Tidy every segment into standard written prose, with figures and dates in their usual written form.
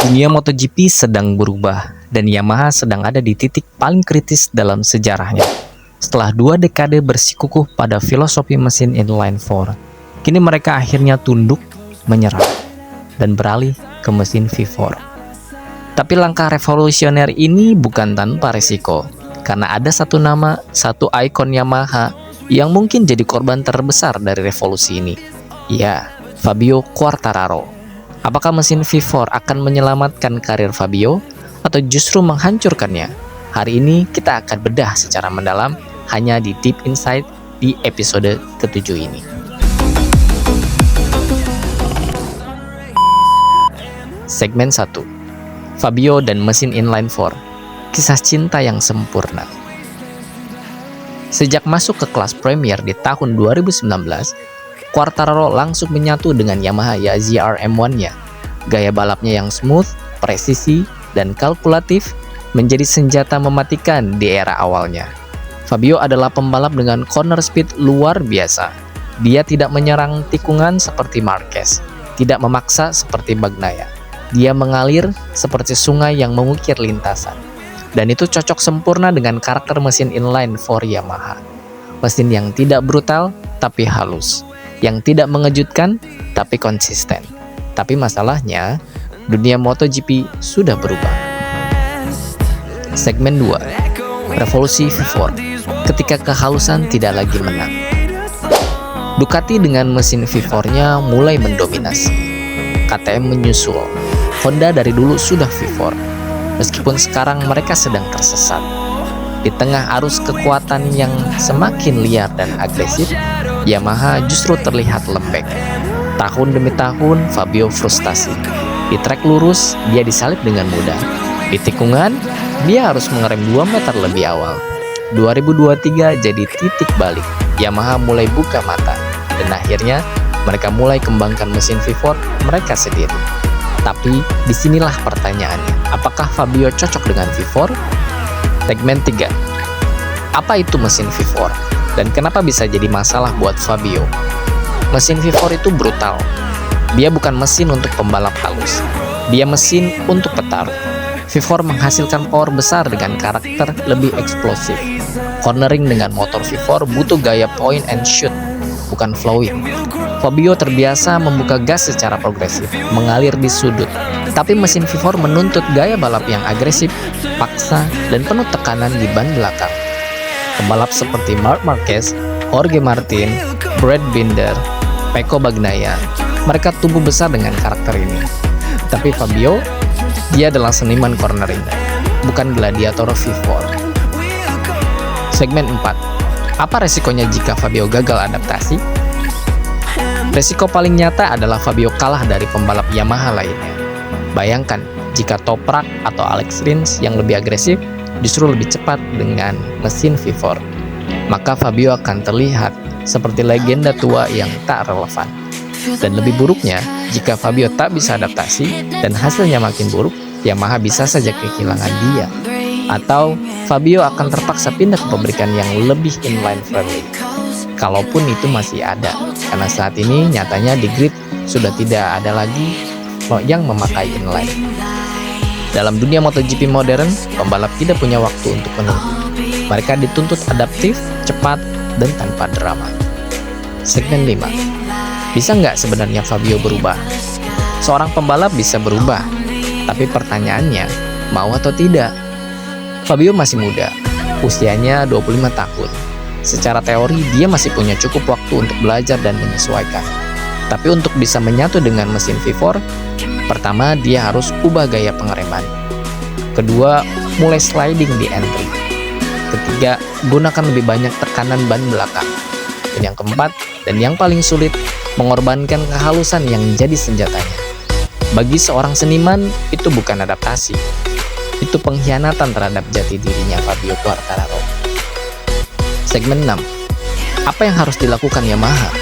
Dunia MotoGP sedang berubah dan Yamaha sedang ada di titik paling kritis dalam sejarahnya. Setelah 2 dekade bersikukuh pada filosofi mesin inline 4, kini mereka akhirnya tunduk, menyerah, dan beralih ke mesin V4. Tapi langkah revolusioner ini bukan tanpa risiko, karena ada satu nama, satu ikon Yamaha yang mungkin jadi korban terbesar dari revolusi ini. Ya, Fabio Quartararo. Apakah mesin V4 akan menyelamatkan karir Fabio atau justru menghancurkannya? Hari ini kita akan bedah secara mendalam hanya di Deep Insight di episode ke-7 ini. Segmen 1. Fabio dan mesin inline 4. Kisah cinta yang sempurna. Sejak masuk ke kelas Premier di tahun 2019, Quartararo langsung menyatu dengan Yamaha YZR M1-nya. Gaya balapnya yang smooth, presisi, dan kalkulatif menjadi senjata mematikan di era awalnya. Fabio adalah pembalap dengan corner speed luar biasa. Dia tidak menyerang tikungan seperti Marquez, tidak memaksa seperti Bagnaia. Dia mengalir seperti sungai yang mengukir lintasan. Dan itu cocok sempurna dengan karakter mesin inline 4 Yamaha. Mesin yang tidak brutal, tapi halus. Yang tidak mengejutkan, tapi konsisten. Tapi masalahnya, dunia MotoGP sudah berubah. Segmen 2. Revolusi V4. Ketika kehalusan tidak lagi menang. Ducati dengan mesin V4-nya mulai mendominasi. KTM menyusul. Honda dari dulu sudah V4. Meskipun sekarang mereka sedang tersesat. Di tengah arus kekuatan yang semakin liar dan agresif, Yamaha justru terlihat lembek. Tahun demi tahun, Fabio frustasi. Di trek lurus, dia disalip dengan mudah. Di tikungan, dia harus mengerem 2 meter lebih awal. 2023 jadi titik balik. Yamaha mulai buka mata. Dan akhirnya, mereka mulai kembangkan mesin V4 mereka sendiri. Tapi, disinilah pertanyaannya. Apakah Fabio cocok dengan V4? Segmen 3. Apa itu mesin V4? Dan kenapa bisa jadi masalah buat Fabio? Mesin V4 itu brutal. Dia bukan mesin untuk pembalap halus. Dia mesin untuk petarung. V4 menghasilkan power besar dengan karakter lebih eksplosif. Cornering dengan motor V4 butuh gaya point and shoot, bukan flowing. Fabio terbiasa membuka gas secara progresif, mengalir di sudut. Tapi mesin V4 menuntut gaya balap yang agresif, paksa, dan penuh tekanan di ban belakang. Pembalap seperti Marc Marquez, Jorge Martin, Brad Binder, Pecco Bagnaia, mereka tumbuh besar dengan karakter ini. Tapi Fabio, dia adalah seniman cornering, bukan gladiator V4. Segmen 4. Apa resikonya jika Fabio gagal adaptasi? Resiko paling nyata adalah Fabio kalah dari pembalap Yamaha lainnya. Bayangkan jika Toprak atau Alex Rins yang lebih agresif justru lebih cepat dengan mesin V4. Maka Fabio akan terlihat seperti legenda tua yang tak relevan. Dan lebih buruknya, jika Fabio tak bisa adaptasi dan hasilnya makin buruk, Yamaha bisa saja kehilangan dia. Atau Fabio akan terpaksa pindah ke pabrikan yang lebih inline friendly. Kalaupun itu masih ada, karena saat ini nyatanya di grid sudah tidak ada lagi yang memakai inline. Dalam dunia MotoGP modern, pembalap tidak punya waktu untuk menunggu. Mereka dituntut adaptif, cepat, dan tanpa drama. Segmen 5. Bisa nggak sebenarnya Fabio berubah? Seorang pembalap bisa berubah, tapi pertanyaannya, mau atau tidak? Fabio masih muda, usianya 25 tahun. Secara teori, dia masih punya cukup waktu untuk belajar dan menyesuaikan. Tapi untuk bisa menyatu dengan mesin V4, pertama, dia harus ubah gaya pengereman. Kedua, mulai sliding di entry. Ketiga, gunakan lebih banyak tekanan ban belakang. Dan yang keempat, dan yang paling sulit, mengorbankan kehalusan yang jadi senjatanya. Bagi seorang seniman, itu bukan adaptasi. Itu pengkhianatan terhadap jati dirinya Fabio Quartararo. Segmen 6. Apa yang harus dilakukan Yamaha?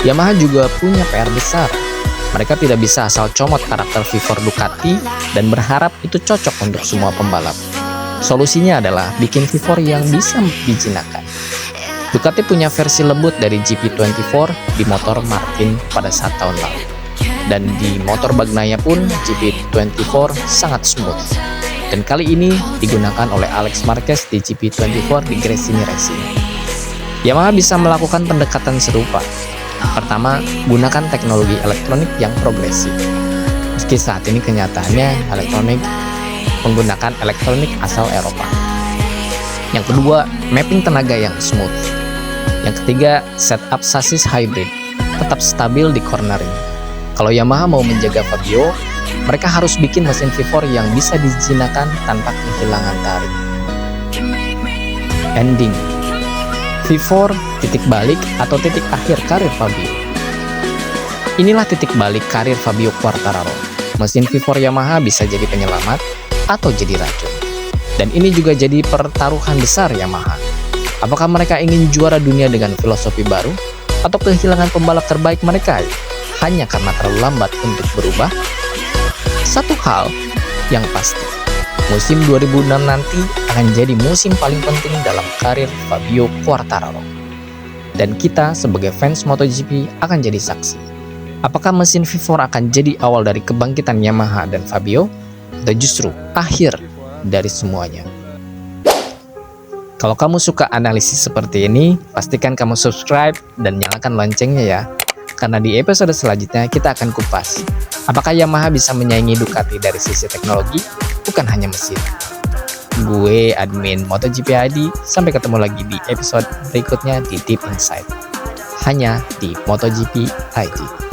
Yamaha juga punya PR besar. Mereka tidak bisa asal comot karakter V4 Ducati dan berharap itu cocok untuk semua pembalap. Solusinya adalah bikin V4 yang bisa dijinakkan. Ducati punya versi lembut dari GP24 di motor Martin pada saat tahun lalu. Dan di motor Bagnaia pun GP24 sangat smooth. Dan kali ini digunakan oleh Alex Marquez di GP24 di Gresini Racing. Yamaha bisa melakukan pendekatan serupa. Pertama, gunakan teknologi elektronik yang progresif. Meski saat ini kenyataannya menggunakan elektronik asal Eropa. Yang kedua, mapping tenaga yang smooth. Yang ketiga, setup sasis hybrid, tetap stabil di cornering. Kalau Yamaha mau menjaga Fabio, mereka harus bikin mesin V4 yang bisa dijinakan tanpa kehilangan tarik. Ending V4 titik balik atau titik akhir karir Fabio. Inilah titik balik karir Fabio Quartararo. Mesin V4 Yamaha bisa jadi penyelamat atau jadi racun. Dan ini juga jadi pertaruhan besar Yamaha. Apakah mereka ingin juara dunia dengan filosofi baru atau kehilangan pembalap terbaik mereka hanya karena terlalu lambat untuk berubah? Satu hal yang pasti, musim 2006 nanti akan jadi musim paling penting dalam karir Fabio Quartararo. Dan kita sebagai fans MotoGP akan jadi saksi. Apakah mesin V4 akan jadi awal dari kebangkitan Yamaha dan Fabio, atau justru akhir dari semuanya? Kalau kamu suka analisis seperti ini, pastikan kamu subscribe dan nyalakan loncengnya ya. Karena di episode selanjutnya kita akan kupas apakah Yamaha bisa menyaingi Ducati dari sisi teknologi, bukan hanya mesin. Gue admin MotoGP ID, sampai ketemu lagi di episode berikutnya di Deep Insight, hanya di MotoGP ID.